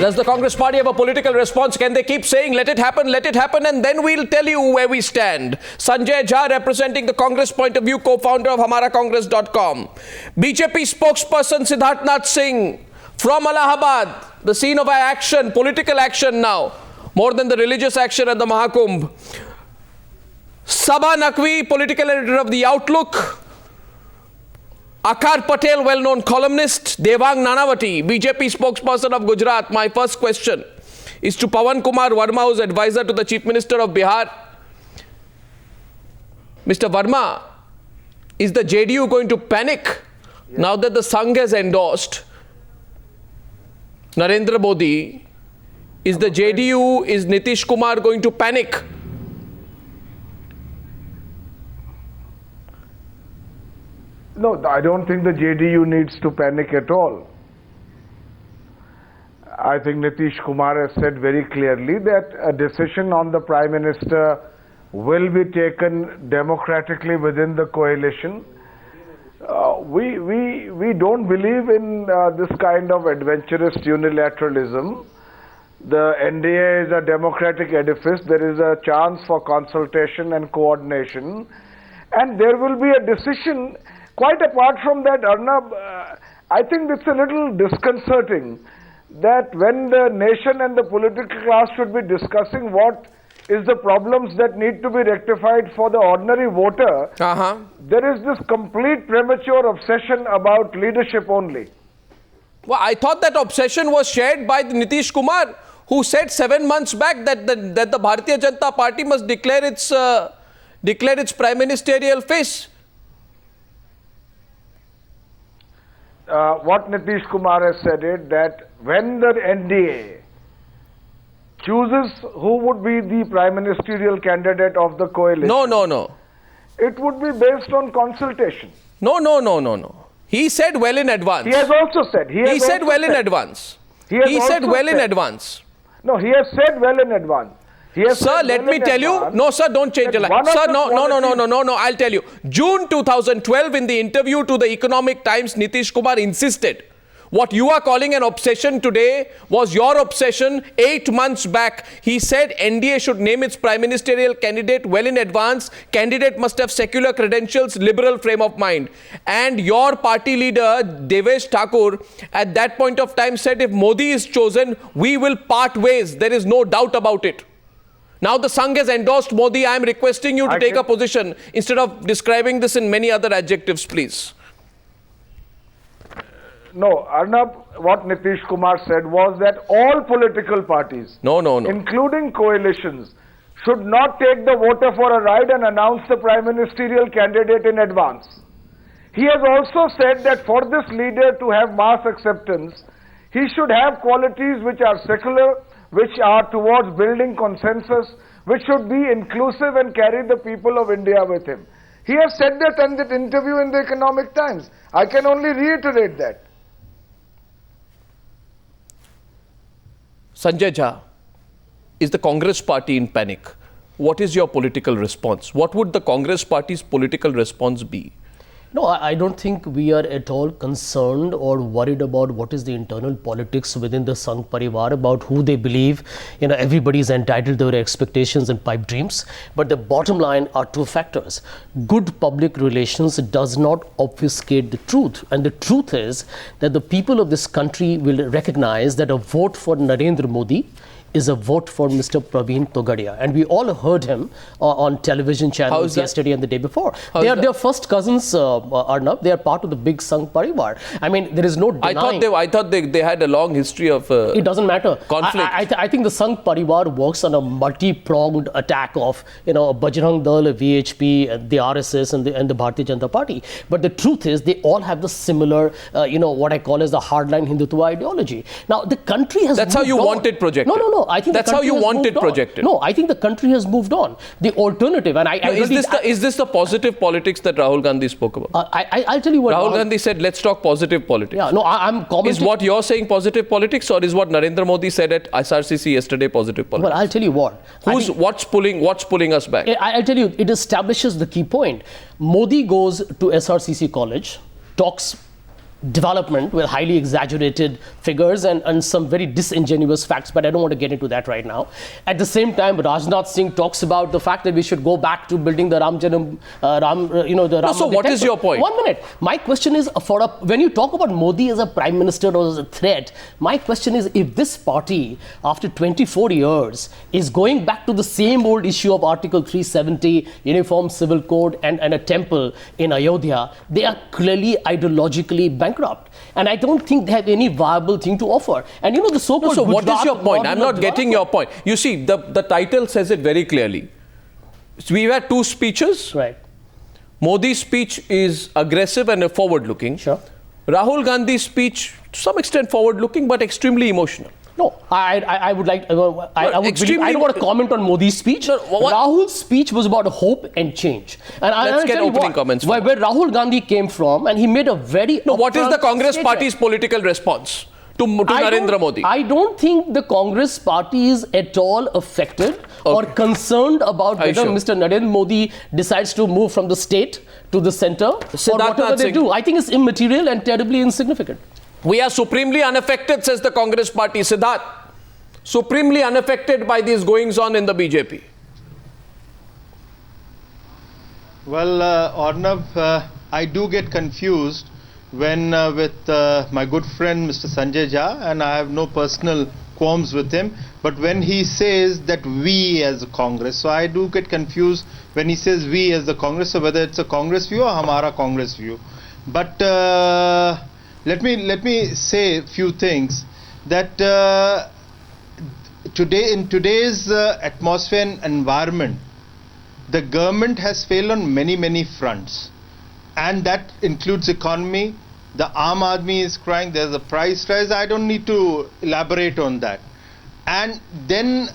Does the Congress party have a political response? Can they keep saying, let it happen, and then we'll tell you where we stand? Sanjay Jha, representing the Congress point of view, co-founder of HamaraCongress.com. BJP spokesperson Siddharthnath Singh from Allahabad, the scene of our action, political action now, more than the religious action at the Mahakumbh. Sabha Naqvi, political editor of The Outlook. Akar Patel, well-known columnist. Devang Nanavati, BJP spokesperson of Gujarat. My first question is to Pawan Kumar Verma, who's advisor to the Chief Minister of Bihar. Mr. Verma, is the JDU going to panic now that the Sangh has endorsed Narendra Modi? Is the JDU, is Nitish Kumar going to panic? No, I don't think the JDU needs to panic at all. I think Nitish Kumar has said very clearly that a decision on the Prime Minister will be taken democratically within the coalition. We don't believe in this kind of adventurous unilateralism. The NDA is a democratic edifice. There is a chance for consultation and coordination. And there will be a decision. Quite apart from that, Arnab, I think it's a little disconcerting that when the nation and the political class should be discussing what is the problems that need to be rectified for the ordinary voter, there is this complete premature obsession about leadership only. Well, I thought that obsession was shared by Nitish Kumar, who said 7 months back that the Bharatiya Janata Party must declare its prime ministerial face. What Nitish Kumar has said is that when the NDA chooses who would be the prime ministerial candidate of the coalition, No. it would be based on consultation. No. He said well in advance. He has also said. He said well in advance. He said well in advance. No, he has said well in advance. Sir, let me tell you. No, sir, don't change the line. Sir, no. I'll tell you. June 2012, in the interview to the Economic Times, Nitish Kumar insisted what you are calling an obsession today was your obsession 8 months back. He said NDA should name its prime ministerial candidate well in advance. Candidate must have secular credentials, liberal frame of mind. And your party leader, Devesh Thakur, at that point of time said if Modi is chosen, we will part ways. There is no doubt about it. Now the Sangh has endorsed Modi. I am requesting you to take a position instead of describing this in many other adjectives, please. No, Arnab, what Nitish Kumar said was that all political parties, including coalitions, should not take the voter for a ride and announce the prime ministerial candidate in advance. He has also said that for this leader to have mass acceptance, he should have qualities which are secular, which are towards building consensus, which should be inclusive and carry the people of India with him. He has said that in that interview in the Economic Times. I can only reiterate that. Sanjay Jha, is the Congress party in panic? What is your political response? What would the Congress party's political response be? No, I don't think we are at all concerned or worried about what is the internal politics within the Sangh Parivar, about who they believe. Everybody is entitled to their expectations and pipe dreams. But the bottom line are two factors. Good public relations does not obfuscate the truth. And the truth is that the people of this country will recognize that a vote for Narendra Modi is a vote for Mr. Praveen Togadia. And we all heard him on television channels yesterday and the day before. They are first cousins, Arnab. They are part of the big Sangh Parivar. I mean, there is no denying. I thought they had a long history of it doesn't matter. Conflict. I think the Sangh Parivar works on a multi-pronged attack of, Bajrang Dal, VHP, the RSS and the Bharatiya Janata Party. But the truth is they all have the similar, what I call as the hardline Hindutva ideology. Now, the country has That's how you want it projected. No. I think that's how you want it projected. No, I think the country has moved on. The alternative, and is this the positive politics that Rahul Gandhi spoke about? I'll tell you what. Rahul Gandhi said, let's talk positive politics. Yeah, no, I'm commenting. Is what you're saying positive politics, or is what Narendra Modi said at SRCC yesterday positive politics? Well, I'll tell you what. What's pulling us back? I'll tell you, it establishes the key point. Modi goes to SRCC college, talks development with highly exaggerated figures and some very disingenuous facts, but I don't want to get into that right now. At the same time, Rajnath Singh talks about the fact that we should go back to building the Ram Janam, So what is your point? 1 minute. My question is, when you talk about Modi as a prime minister or as a threat, my question is, if this party, after 24 years, is going back to the same old issue of Article 370, Uniform Civil Code and a temple in Ayodhya, they are clearly ideologically bankrupt. And I don't think they have any viable thing to offer. And the so-called... So what is your point? I'm not getting your point. You see, the title says it very clearly. So we had two speeches. Right. Modi's speech is aggressive and forward-looking. Sure. Rahul Gandhi's speech, to some extent forward-looking, but extremely emotional. No, I would like. I don't want to comment on Modi's speech. Rahul's speech was about hope and change. And let's get opening comments. Where Rahul Gandhi came from, and he made a very. No, what is the Congress Party's political response to Narendra Modi? I don't think the Congress Party is at all affected or concerned about whether Mr. Narendra Modi decides to move from the state to the center or whatever they do. I think it's immaterial and terribly insignificant. We are supremely unaffected, says the Congress Party. Siddharth, supremely unaffected by these goings-on in the BJP. Well, Arnav, I do get confused when with my good friend Mr. Sanjay Jha, and I have no personal qualms with him, but when he says that we as a Congress, so I do get confused when he says we as the Congress, so whether it's a Congress view or Hamara Congress view. But let me say a few things that today in today's atmosphere and environment, the government has failed on many fronts, and that includes economy. The Aam Aadmi is crying, there's a price rise. I don't need to elaborate on that. And then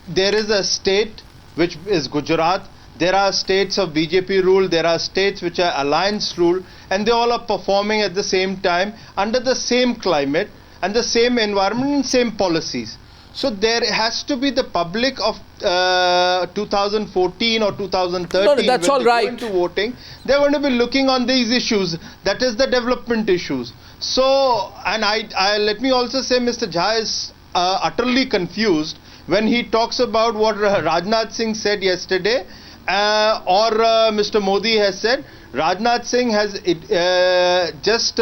there is a state which is Gujarat. There are states of BJP rule, there are states which are alliance rule, and they all are performing at the same time under the same climate and the same environment and same policies. So there has to be the public of 2014 or 2013, no, that's all right. Go into voting, they're going to be looking on these issues, that is the development issues. So, and let me also say Mr. Jha is utterly confused when he talks about what Rajnath Singh said yesterday, or Mr. Modi has said. Rajnath Singh has just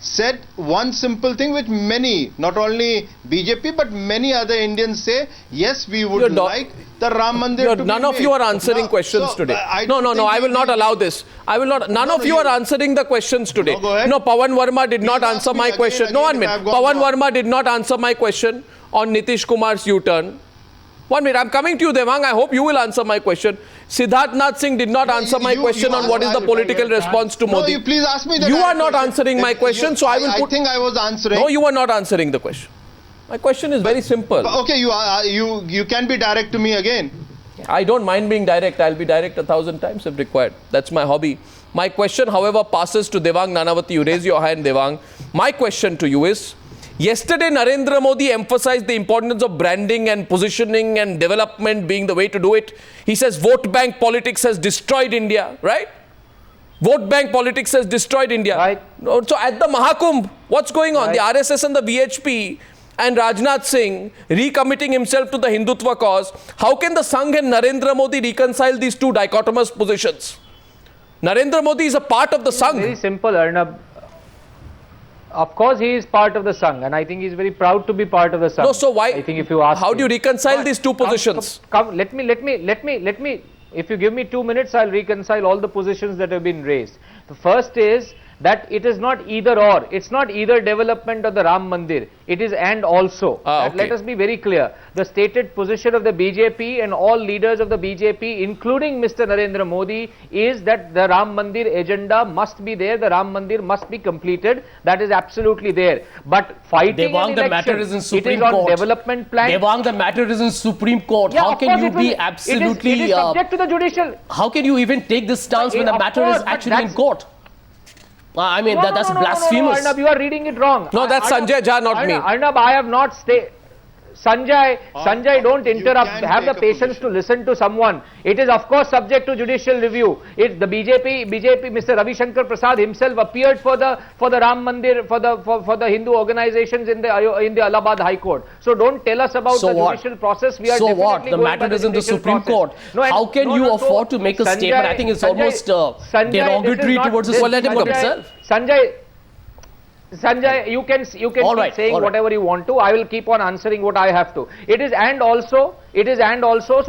said one simple thing which many, not only BJP but many other Indians say, yes, we would like the Ram Mandir to be None of made. you are answering questions today. No, I will not allow this. I will not. None of you are answering the questions today. No, Pawan Verma did not answer my question. No, 1 minute. Pawan Verma did not answer my question on Nitish Kumar's U-turn. 1 minute, I'm coming to you, Devang. I hope you will answer my question. Siddharth Nath Singh did not answer my question on what is the political response to Modi. No, you please ask me that. You are not answering my question, so I will put... I think I was answering. No, you are not answering the question. My question is very simple. Okay, you can be direct to me again. I don't mind being direct. I'll be direct 1,000 times if required. That's my hobby. My question, however, passes to Devang Nanavati. You raise your hand, Devang. My question to you is, yesterday, Narendra Modi emphasized the importance of branding and positioning and development being the way to do it. He says vote bank politics has destroyed India, right? Vote bank politics has destroyed India. Right. So at the Mahakumbh, what's going on? Right. The RSS and the VHP and Rajnath Singh recommitting himself to the Hindutva cause. How can the Sangh and Narendra Modi reconcile these two dichotomous positions? Narendra Modi is a part of the Sangh. Very simple, Arnab. Of course, he is part of the Sangh, and I think he is very proud to be part of the Sangh. No, so why? I think if you ask, how do you reconcile these two positions? Let me. If you give me 2 minutes, I'll reconcile all the positions that have been raised. The first is that it is not either or. It's not either development of the Ram Mandir. It is and also. Okay. Let us be very clear. The stated position of the BJP and all leaders of the BJP, including Mr. Narendra Modi, is that the Ram Mandir agenda must be there. The Ram Mandir must be completed. That is absolutely there. But fighting Devang, an the election, matter is in Supreme it is on Court. development plan. Devang, the matter is in Supreme Court. Yeah, how of can course you it will- be absolutely... It is subject to the judicial. How can you even take this stance when the Of matter course, is but actually in that's- court? I mean, that's blasphemous. No, Arnab, you are reading it wrong. No, that's Sanjay Jha, not me. Arnab, I have not stated. Sanjay, don't interrupt. Have the patience to listen to someone. It is of course subject to judicial review. The BJP, Mr. Ravi Shankar Prasad himself appeared for the Ram Mandir, for the Hindu organizations in the Allahabad High Court. So don't tell us about the judicial process. We are so definitely what? The going matter by the is in the judicial Supreme process. Court. How can you afford to make a statement? I think it's almost derogatory towards the Supreme Court itself. Sanjay, you can keep saying whatever you want to. I will keep on answering what I have to. It is and also so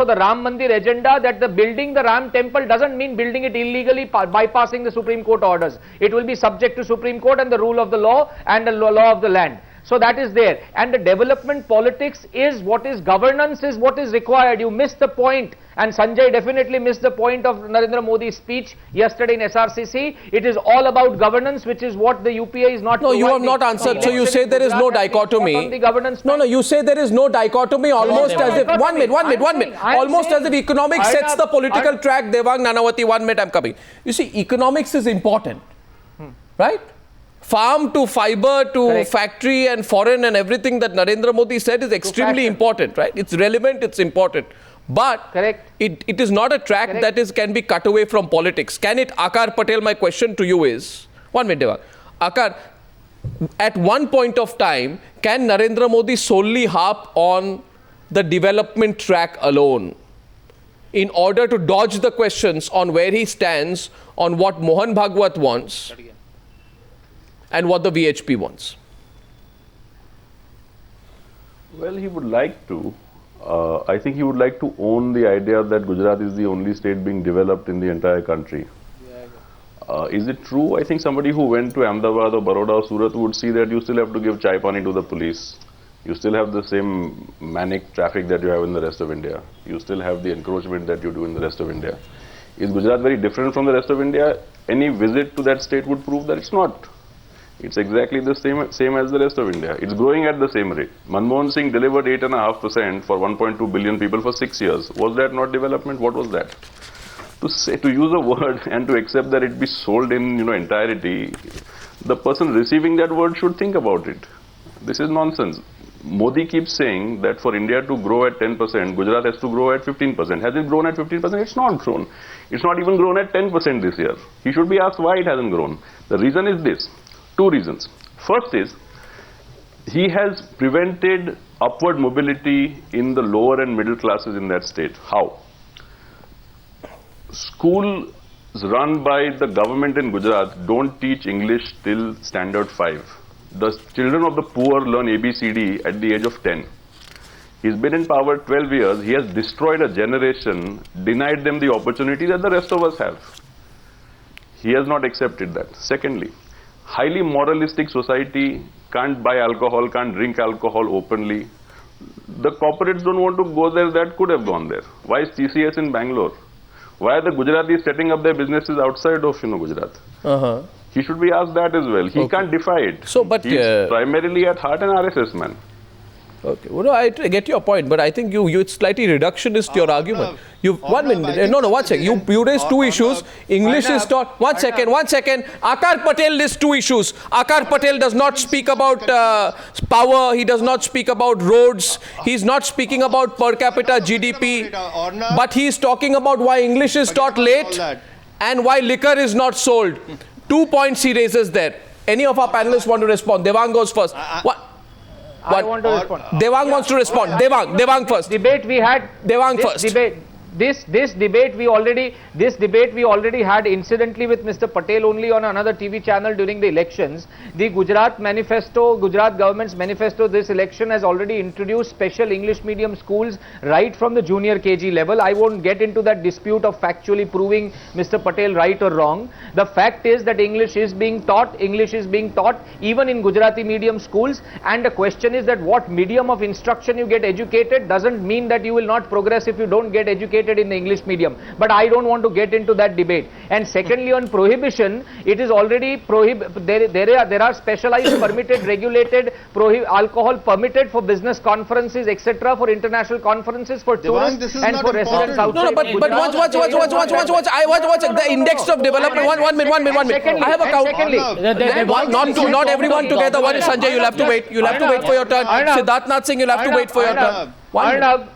the Ram Mandir agenda, that the building the Ram temple doesn't mean building it illegally, bypassing the Supreme Court orders. It will be subject to Supreme Court and the rule of the law and the law of the land. So that is there. And the development politics is what is governance, is what is required. You missed the point. And Sanjay definitely missed the point of Narendra Modi's speech yesterday in SRCC. It is all about governance, which is what the UPA is not providing. No, you have not answered. So you say there is no dichotomy. No, you say there is no dichotomy, almost as if, one minute. Almost as if economics sets the political track. Devang, Nanavati, 1 minute, I'm coming. You see, economics is important, right? Farm to fiber to factory and foreign and everything that Narendra Modi said is extremely important, right? It's relevant, it's important. But it is not a track that can be cut away from politics. Can it, Akar Patel, my question to you is, 1 minute, Devang. Akar, at one point of time, can Narendra Modi solely harp on the development track alone in order to dodge the questions on where he stands on what Mohan Bhagwat wants and what the VHP wants? Well, he would like to. I think he would like to own the idea that Gujarat is the only state being developed in the entire country. Is it true? I think somebody who went to Ahmedabad or Baroda or Surat would see that you still have to give chai pani to the police. You still have the same manic traffic that you have in the rest of India. You still have the encroachment that you do in the rest of India. Is Gujarat very different from the rest of India? Any visit to that state would prove that it's not. It's exactly the same as the rest of India. It's growing at the same rate. Manmohan Singh delivered 8.5% for 1.2 billion people for 6 years. Was that not development? What was that? To use a word and to accept that it be sold in entirety, the person receiving that word should think about it. This is nonsense. Modi keeps saying that for India to grow at 10%, Gujarat has to grow at 15%. Has it grown at 15%? It's not grown. It's not even grown at 10% this year. He should be asked why it hasn't grown. The reason is this. Two reasons. First is, he has prevented upward mobility in the lower and middle classes in that state. How? Schools run by the government in Gujarat don't teach English till standard 5. The children of the poor learn ABCD at the age of 10. He's been in power 12 years. He has destroyed a generation, denied them the opportunity that the rest of us have. He has not accepted that. Secondly, highly moralistic society can't buy alcohol, can't drink alcohol openly. The corporates don't want to go there that could have gone there. Why is TCS in Bangalore? Why are the Gujaratis setting up their businesses outside of Gujarat? He should be asked that as well. He can't defy it. So, but he's primarily at heart an RSS man. Okay, well, I get your point, but I think it's slightly reductionist your argument. You 1 minute. No, 1 second. You raised two issues. English is taught. One second. Akar Patel lists two issues. Akar Patel does not speak about power. He does not speak about roads. He's not speaking about per capita GDP. But he's talking about why English is taught late and why liquor is not sold. 2 points he raises there. Any of our panelists want to respond? Devang goes first. I want to respond. Devang wants to respond. Devang first. Debate we had. Devang first. This debate we already had incidentally with Mr. Patel only on another TV channel during the elections. The Gujarat government's manifesto this election has already introduced special English medium schools right from the junior KG level. I won't get into that dispute of factually proving Mr. Patel right or wrong. The fact is that English is being taught even in Gujarati medium schools, and the question is that what medium of instruction you get educated doesn't mean that you will not progress if you don't get educated educated in the English medium. But I don't want to get into that debate. And secondly, on prohibition, it is already there are specialized, permitted, regulated alcohol permitted for business conferences, etc., for international conferences, for tourists, and for residents outside. No, but watch. The index of development. One minute. I have a count. Not everyone together. One is Sanjay. You'll have to wait. You'll have to wait for your turn. Siddharth Nath Singh. You'll have to wait for your turn.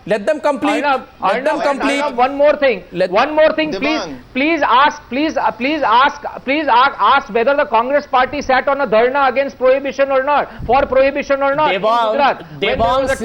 Let them complete. Let them complete. One more thing. Please ask whether the Congress party sat on a dharna against prohibition or not, for prohibition or not. Devang,